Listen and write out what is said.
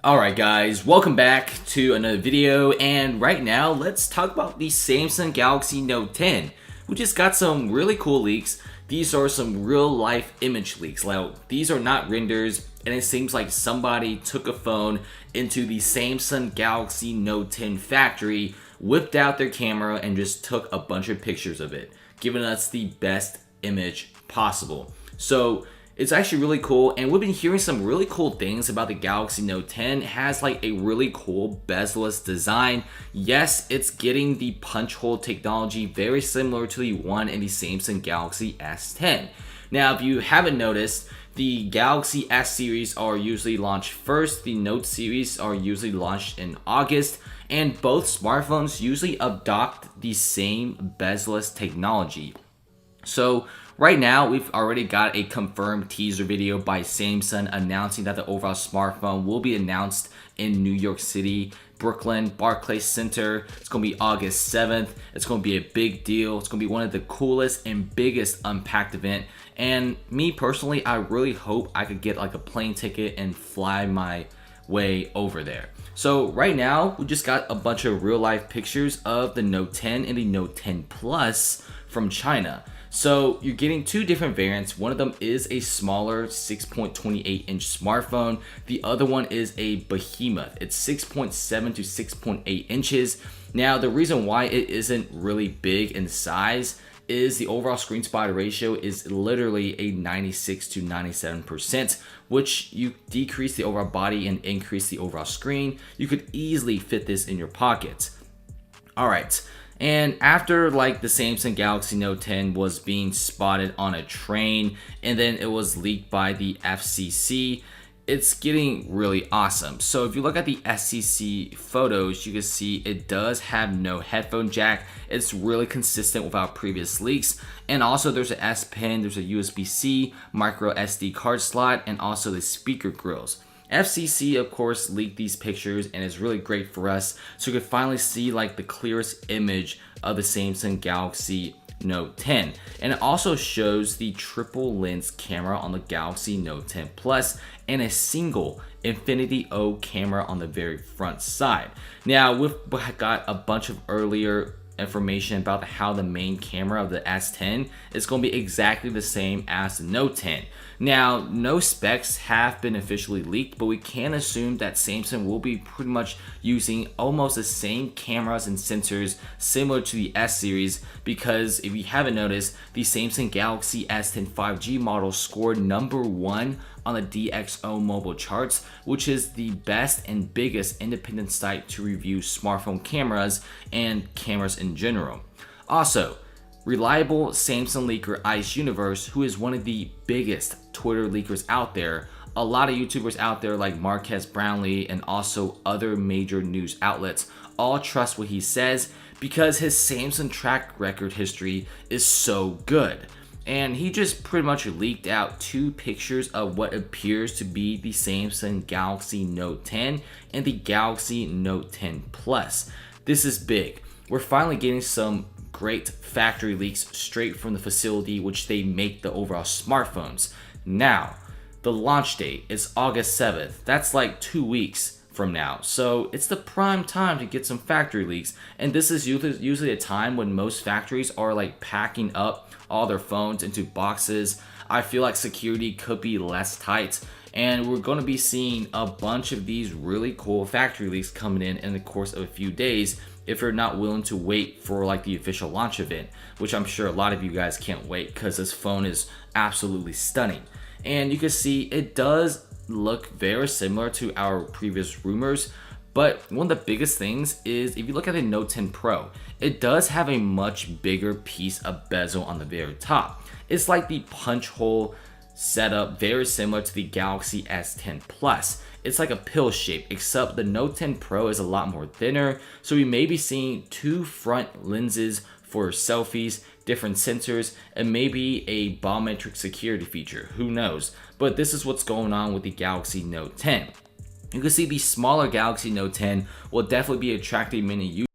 Alright guys, welcome back to another video, and right now let's talk about the Samsung Galaxy Note 10. We just got some really cool leaks. These are some real life image leaks. Like, these are not renders, and it seems like somebody took a phone into the Samsung Galaxy Note 10 factory, whipped out their camera, and just took a bunch of pictures of it, giving us the best image possible. So it's actually really cool, and we've been hearing some really cool things about the Galaxy Note 10. It has like a really cool bezel-less design. Yes, it's getting the punch hole technology very similar to the one in the Samsung Galaxy S10. Now, if you haven't noticed, the Galaxy S series are usually launched first, the Note series are usually launched in August, and both smartphones usually adopt the same bezel-less technology. So right now, we've already got a confirmed teaser video by Samsung announcing that the overall smartphone will be announced in New York City, Brooklyn, Barclays Center. It's going to be August 7th. It's going to be a big deal. It's going to be one of the coolest and biggest unpacked event. And me personally, I really hope I could get like a plane ticket and fly my way over there. So right now, we just got a bunch of real life pictures of the Note 10 and the Note 10 Plus from China. So you're getting two different variants. One of them is a smaller 6.28 inch smartphone. The other one is a behemoth. It's 6.7 to 6.8 inches. Now, the reason why it isn't really big in size is the overall screen spot ratio is literally a 96 to 97%, which you decrease the overall body and increase the overall screen. You could easily fit this in your pocket. All right. And after like the Samsung Galaxy Note 10 was being spotted on a train and then it was leaked by the FCC, it's getting really awesome. So if you look at the FCC photos, you can see it does have no headphone jack. It's really consistent with our previous leaks. And also there's an S Pen, there's a USB-C, micro SD card slot, and also the speaker grills. FCC of course leaked these pictures, and it's really great for us, so you can finally see like the clearest image of the Samsung Galaxy Note 10. And it also shows the triple lens camera on the Galaxy Note 10 Plus and a single Infinity O camera on the very front side. Now, we've got a bunch of earlier information about how the main camera of the S10 is going to be exactly the same as the Note 10. Now, no specs have been officially leaked, but we can assume that Samsung will be pretty much using almost the same cameras and sensors similar to the S series, because if you haven't noticed, the Samsung Galaxy S10 5G model scored #1 on the DxO mobile charts, which is the best and biggest independent site to review smartphone cameras and cameras in general. Also, reliable Samsung leaker Ice Universe, who is one of the biggest Twitter leakers out there, a lot of YouTubers out there like Marquez Brownlee and also other major news outlets all trust what he says because his Samsung track record history is so good. And he just pretty much leaked out two pictures of what appears to be the Samsung Galaxy Note 10 and the Galaxy Note 10 Plus. This is big. We're finally getting some great factory leaks straight from the facility which they make the overall smartphones. Now, the launch date is August 7th. That's like 2 weeks from now. So it's the prime time to get some factory leaks. And this is usually a time when most factories are like packing up all their phones into boxes. I feel like security could be less tight, and we're going to be seeing a bunch of these really cool factory leaks coming in the course of a few days if you're not willing to wait for like the official launch event, which I'm sure a lot of you guys can't wait because this phone is absolutely stunning. And you can see it does look very similar to our previous rumors, but one of the biggest things is if you look at the Note 10 Pro, it does have a much bigger piece of bezel on the very top. It's like the punch hole setup, very similar to the Galaxy S10 Plus. It's like a pill shape, except the Note 10 Pro is a lot more thinner, so we may be seeing two front lenses for selfies, different sensors, and maybe a biometric security feature, who knows. But this is what's going on with the Galaxy Note 10. You can see the smaller Galaxy Note 10 will definitely be attracting many users